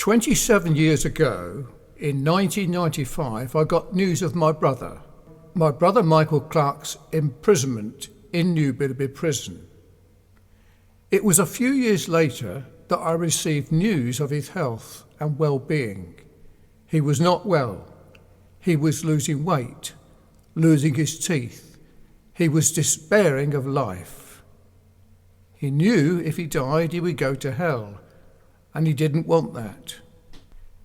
27 years ago, in 1995, I got news of my brother Michael Clark's imprisonment in New Billerby Prison. It was a few years later that I received news of his health and well-being. He was not well. He was losing weight, losing his teeth. He was despairing of life. He knew if he died he would go to hell, and he didn't want that.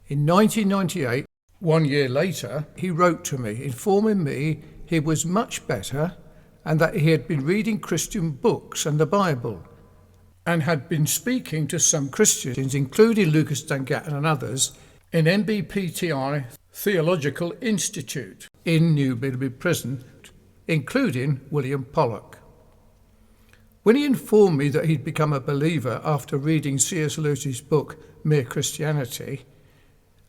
In 1998, 1 year later, he wrote to me informing me he was much better and that he had been reading Christian books and the Bible and had been speaking to some Christians, including Lucas Dungatton and others, in MBPTI Theological Institute in New Billerby Prison, including William Pollock. When he informed me that he'd become a believer after reading C.S. Lewis's book, Mere Christianity,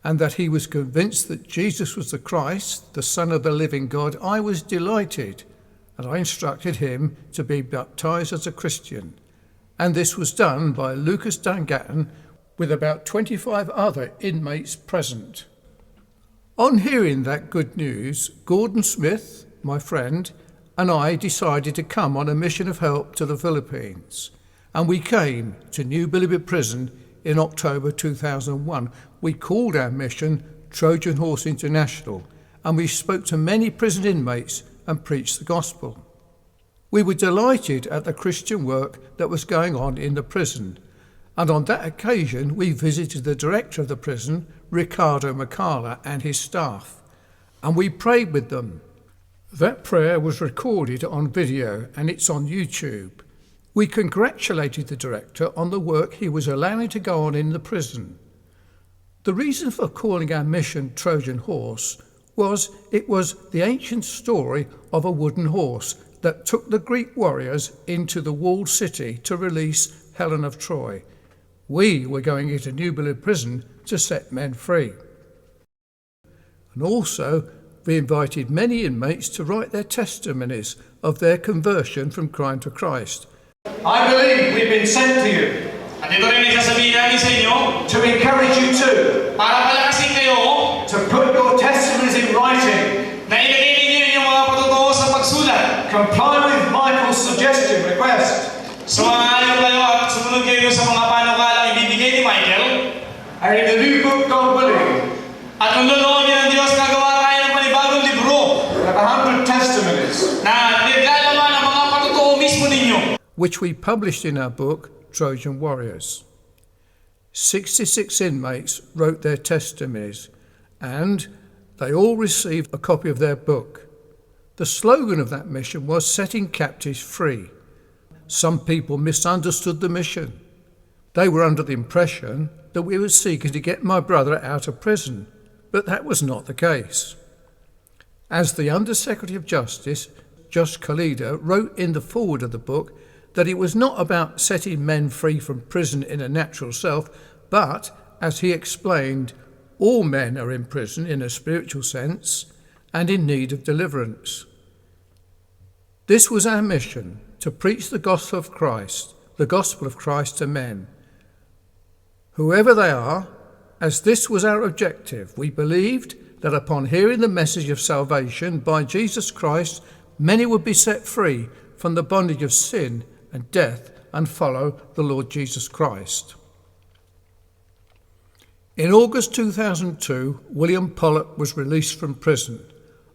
and that he was convinced that Jesus was the Christ, the Son of the living God, I was delighted, and I instructed him to be baptized as a Christian. And this was done by Lucas Dungatton with about 25 other inmates present. On hearing that good news, Gordon Smith, my friend, and I decided to come on a mission of help to the Philippines. And we came to New Billerby Prison in October 2001. We called our mission Trojan Horse International, and we spoke to many prison inmates and preached the gospel. We were delighted at the Christian work that was going on in the prison, and on that occasion we visited the director of the prison, Ricardo Macala, and his staff, and we prayed with them. That prayer was recorded on video and it's on YouTube. We congratulated the director on the work he was allowing to go on in the prison. The reason for calling our mission Trojan Horse was it was the ancient story of a wooden horse that took the Greek warriors into the walled city to release Helen of Troy. We were going into New Billerby Prison to set men free. And also, we invited many inmates to write their testimonies of their conversion from crime to Christ. I believe we've been sent to you At ito rin ay sasabihin namin sa inyo, to encourage you para palakasin kayo, to put your testimonies in writing, na ilagay ninyo yung mga patutuo sa pagsulat. comply with Michael's suggestion request, Sumaayon kayo at sumunod kayo sa mga panukalang ibibigay ni Michael. and in the new book, God willing, At kung loloobin ng Diyos, gagawa tayo ng panibagong libro we have 100 testimonies, na naglalaman ang mga patutuo mismo ninyo. Which we published in our book, Trojan Warriors. 66 inmates wrote their testimonies, and they all received a copy of their book. The slogan of that mission was setting captives free. Some people misunderstood the mission. They were under the impression that we were seeking to get my brother out of prison, but that was not the case. As the Under-Secretary of Justice, Josh Kalida, wrote in the foreword of the book, that it was not about setting men free from prison in a natural self, but, as he explained, all men are in prison in a spiritual sense and in need of deliverance. This was our mission, to preach the gospel of Christ to men, whoever they are. As this was our objective, we believed that upon hearing the message of salvation by Jesus Christ, many would be set free from the bondage of sin and death and follow the Lord Jesus Christ. In August 2002, William Pollock was released from prison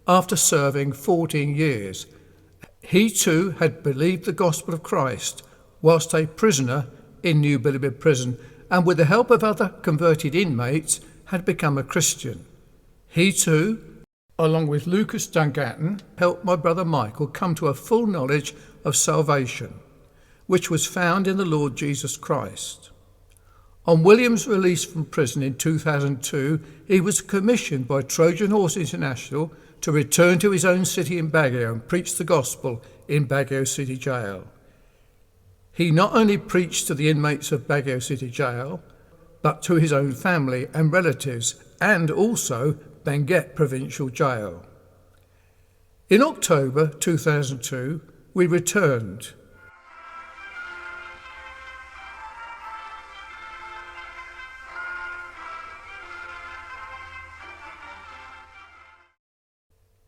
after serving 14 years. He too had believed the gospel of Christ whilst a prisoner in New Billerby Prison, and with the help of other converted inmates had become a Christian. He too, along with Lucas Dungatton, helped my brother Michael come to a full knowledge of salvation, which was found in the Lord Jesus Christ. On William's release from prison in 2002, he was commissioned by Trojan Horse International to return to his own city in Baguio and preach the gospel in Baguio City Jail. He not only preached to the inmates of Baguio City Jail, but to his own family and relatives, and also Benguet Provincial Jail. In October 2002, we returned.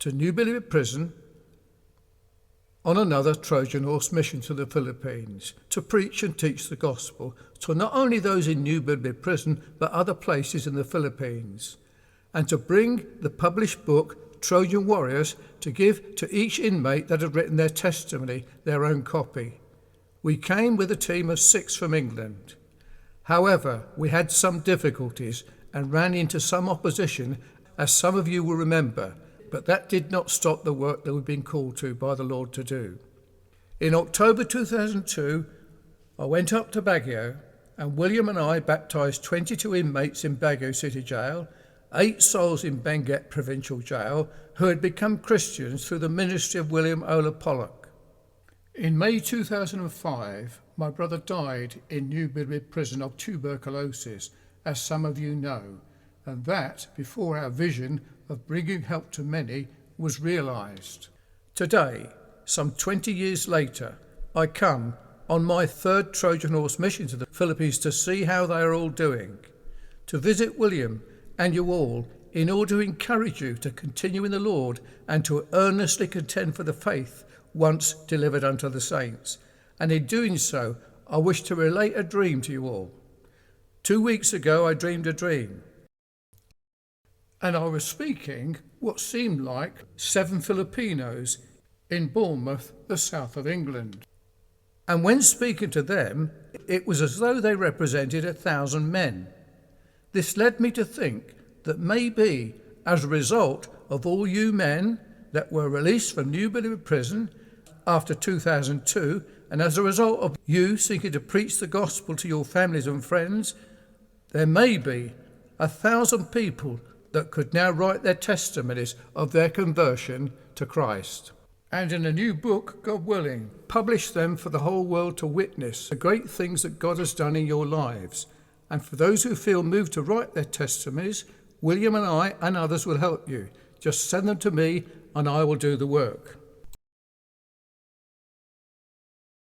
to New Billy Prison on another Trojan horse mission to the Philippines to preach and teach the gospel to not only those in New Bilby Prison but other places in the Philippines, and to bring the published book Trojan Warriors to give to each inmate that had written their testimony their own copy. We came with a team of 6 from England. However, we had some difficulties and ran into some opposition, as some of you will remember, but that did not stop the work that we've been called to by the Lord to do. In October 2002, I went up to Baguio, and William and I baptised 22 inmates in Baguio City Jail, 8 souls in Benguet Provincial Jail, who had become Christians through the ministry of William Ola Pollock. In May 2005, my brother died in New Bilby Prison of tuberculosis, as some of you know, and that before our vision of bringing help to many was realised. Today, some 20 years later, I come on my 3rd Trojan horse mission to the Philippines to see how they are all doing, to visit William and you all in order to encourage you to continue in the Lord and to earnestly contend for the faith once delivered unto the saints. And in doing so, I wish to relate a dream to you all. 2 weeks ago, I dreamed a dream, and I was speaking what seemed like 7 Filipinos in Bournemouth, the south of England. And when speaking to them, it was as though they represented 1,000 men. This led me to think that maybe as a result of all you men that were released from New Bilby Prison after 2002, and as a result of you seeking to preach the gospel to your families and friends, there may be 1,000 people that could now write their testimonies of their conversion to Christ. And in a new book, God willing, publish them for the whole world to witness the great things that God has done in your lives. And for those who feel moved to write their testimonies, William and I and others will help you. Just send them to me and I will do the work.